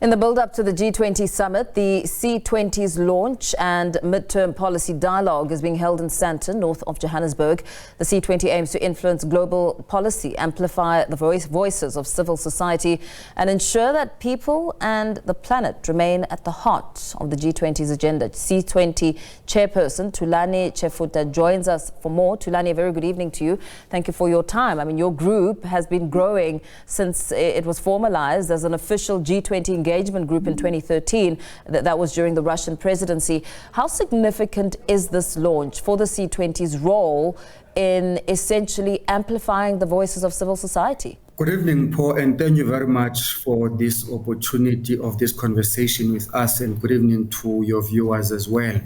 In the build-up to the G20 summit, the C20's launch and midterm policy dialogue is being held in Sandton, north of Johannesburg. The C20 aims to influence global policy, amplify the voices of civil society, and ensure that people and the planet remain at the heart of the G20's agenda. C20 chairperson Thulani Tshefuta joins us for more. Thulani, a very good evening to you. Thank you for your time. I mean, your group has been growing since it was formalized as an official G20 engagement group in 2013. That was during the Russian presidency. How significant is this launch for the C20's role in essentially amplifying the voices of civil society? Good evening, Paul, and thank you very much for this opportunity of this conversation with us, and good evening to your viewers as well.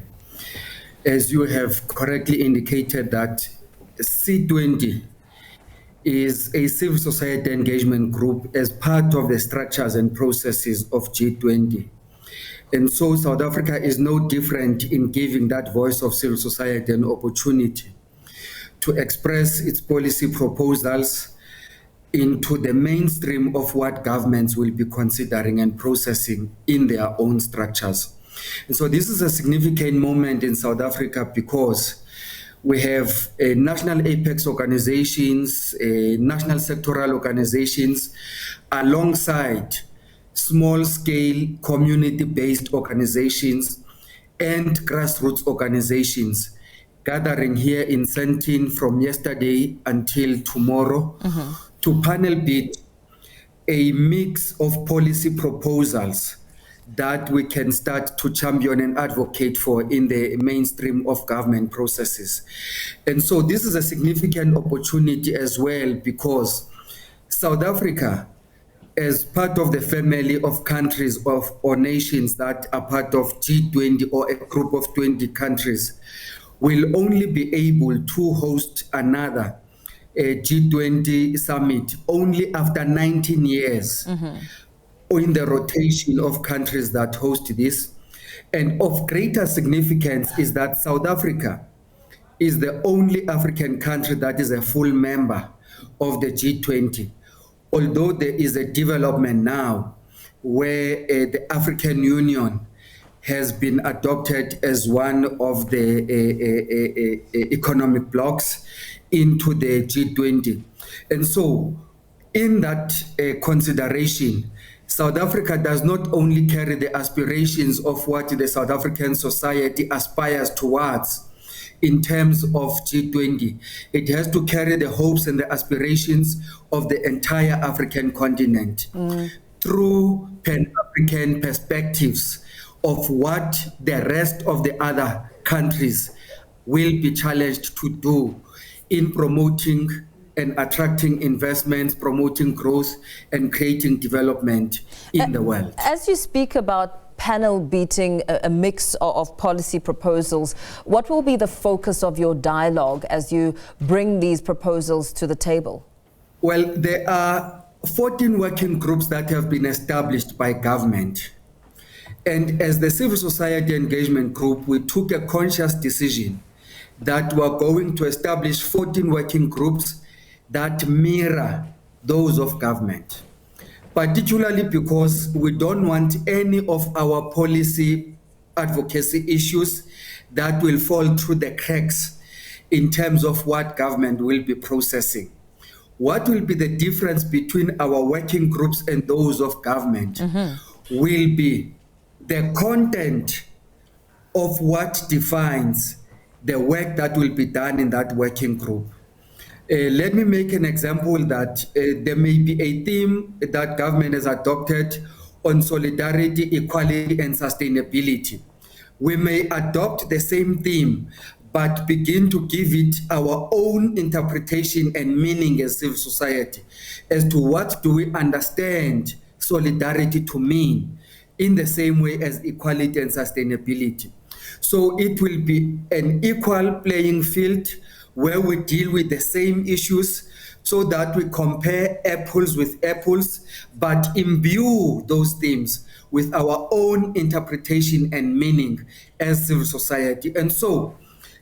As you have correctly indicated, that C20 is a civil society engagement group as part of the structures and processes of G20. And so South Africa is no different in giving that voice of civil society an opportunity to express its policy proposals into the mainstream of what governments will be considering and processing in their own structures. And so this is a significant moment in South Africa because we have national apex organizations, national sectoral organizations, alongside small-scale community-based organizations and grassroots organizations gathering here in Sandton from yesterday until tomorrow to panel beat a mix of policy proposals that we can start to champion and advocate for in the mainstream of government processes. And so this is a significant opportunity as well because South Africa, as part of the family of countries or nations that are part of G20 or a group of 20 countries, will only be able to host another G20 summit only after 19 years. In the rotation of countries that host this. And of greater significance is that South Africa is the only African country that is a full member of the G20. Although there is a development now where the African Union has been adopted as one of the economic blocs into the G20. And so in that consideration, South Africa does not only carry the aspirations of what the South African society aspires towards in terms of G20, it has to carry the hopes and the aspirations of the entire African continent through Pan-African perspectives of what the rest of the other countries will be challenged to do in promoting and attracting investments, promoting growth, and creating development in the world. As you speak about panel beating a mix of policy proposals, what will be the focus of your dialogue as you bring these proposals to the table? Well, there are 14 working groups that have been established by government. And as the Civil Society Engagement Group, we took a conscious decision that we're going to establish 14 working groups that mirror those of government, particularly because we don't want any of our policy advocacy issues that will fall through the cracks in terms of what government will be processing. What will be the difference between our working groups and those of government will be the content of what defines the work that will be done in that working group. Let me make an example that there may be a theme that government has adopted on solidarity, equality, and sustainability. We may adopt the same theme, but begin to give it our own interpretation and meaning as civil society as to what do we understand solidarity to mean in the same way as equality and sustainability. So it will be an equal playing field where we deal with the same issues so that we compare apples with apples, but imbue those themes with our own interpretation and meaning as civil society. And so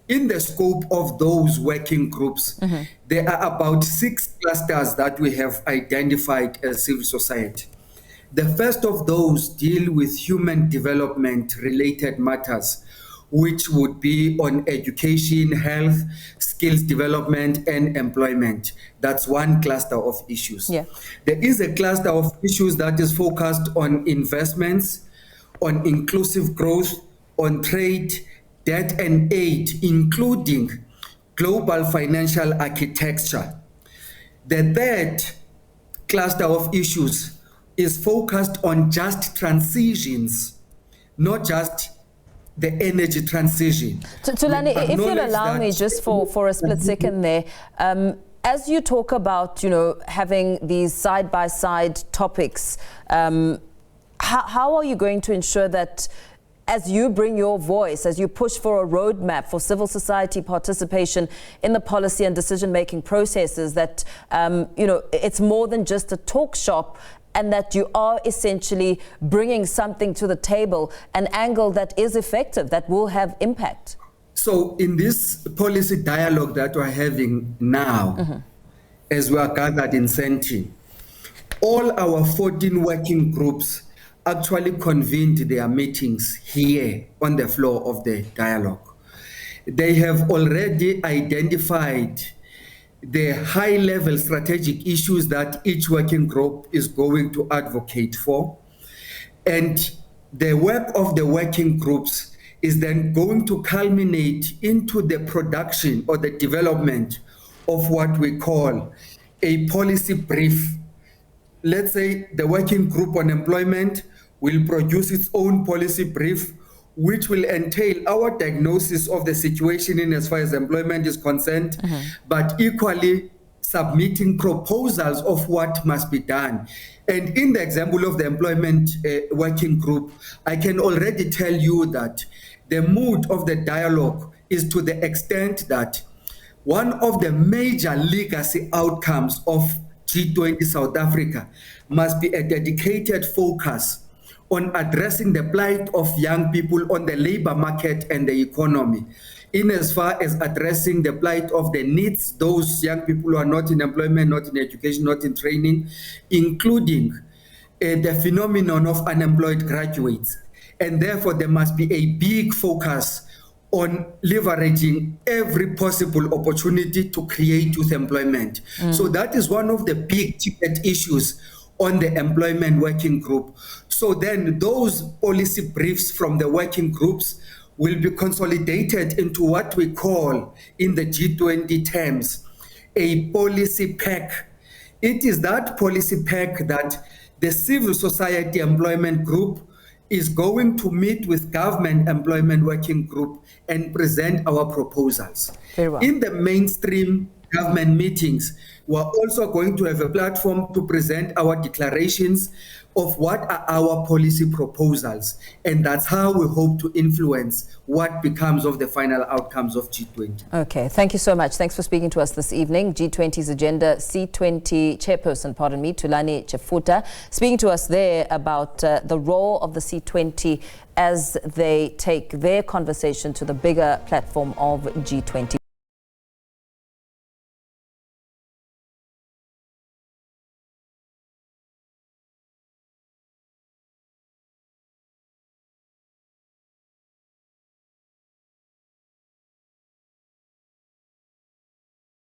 in the scope of those working groups, there are about 6 clusters that we have identified as civil society. The first of those deal with human development related matters, which would be on education, health, skills development, and employment. That's one cluster of issues. Yeah. There is a cluster of issues that is focused on investments, on inclusive growth, on trade, debt and aid, including global financial architecture. The third cluster of issues is focused on just transitions, not just the energy transition. Thulani, if you'll allow me just for a split second there, as you talk about, having these side-by-side topics, how are you going to ensure that as you bring your voice, as you push for a roadmap for civil society participation in the policy and decision-making processes, that, it's more than just a talk shop, and that you are essentially bringing something to the table, an angle that is effective, that will have impact? So in this policy dialogue that we're having now, as we are gathered in Sandton, all our 14 working groups actually convened their meetings here on the floor of the dialogue. They have already identified the high-level strategic issues that each working group is going to advocate for. And the work of the working groups is then going to culminate into the production or the development of what we call a policy brief. Let's say the working group on employment will produce its own policy brief, which will entail our diagnosis of the situation in as far as employment is concerned, but equally submitting proposals of what must be done. And in the example of the employment working group, I can already tell you that the mood of the dialogue is to the extent that one of the major legacy outcomes of G20 South Africa must be a dedicated focus on addressing the plight of young people on the labor market and the economy, in as far as addressing the plight of the needs, those young people who are not in employment, not in education, not in training, including the phenomenon of unemployed graduates. And therefore, there must be a big focus on leveraging every possible opportunity to create youth employment. So that is one of the big ticket issues on the employment working group. So then those policy briefs from the working groups will be consolidated into what we call in the G20 terms a policy pack. It is that policy pack that the civil society employment group is going to meet with government employment working group and present our proposals. Very well. In the mainstream government meetings, we're also going to have a platform to present our declarations of what are our policy proposals. And that's how we hope to influence what becomes of the final outcomes of G20. Okay, thank you so much. Thanks for speaking to us this evening. G20's agenda, C20 chairperson, Thulani Tshefuta, speaking to us there about the role of the C20 as they take their conversation to the bigger platform of G20.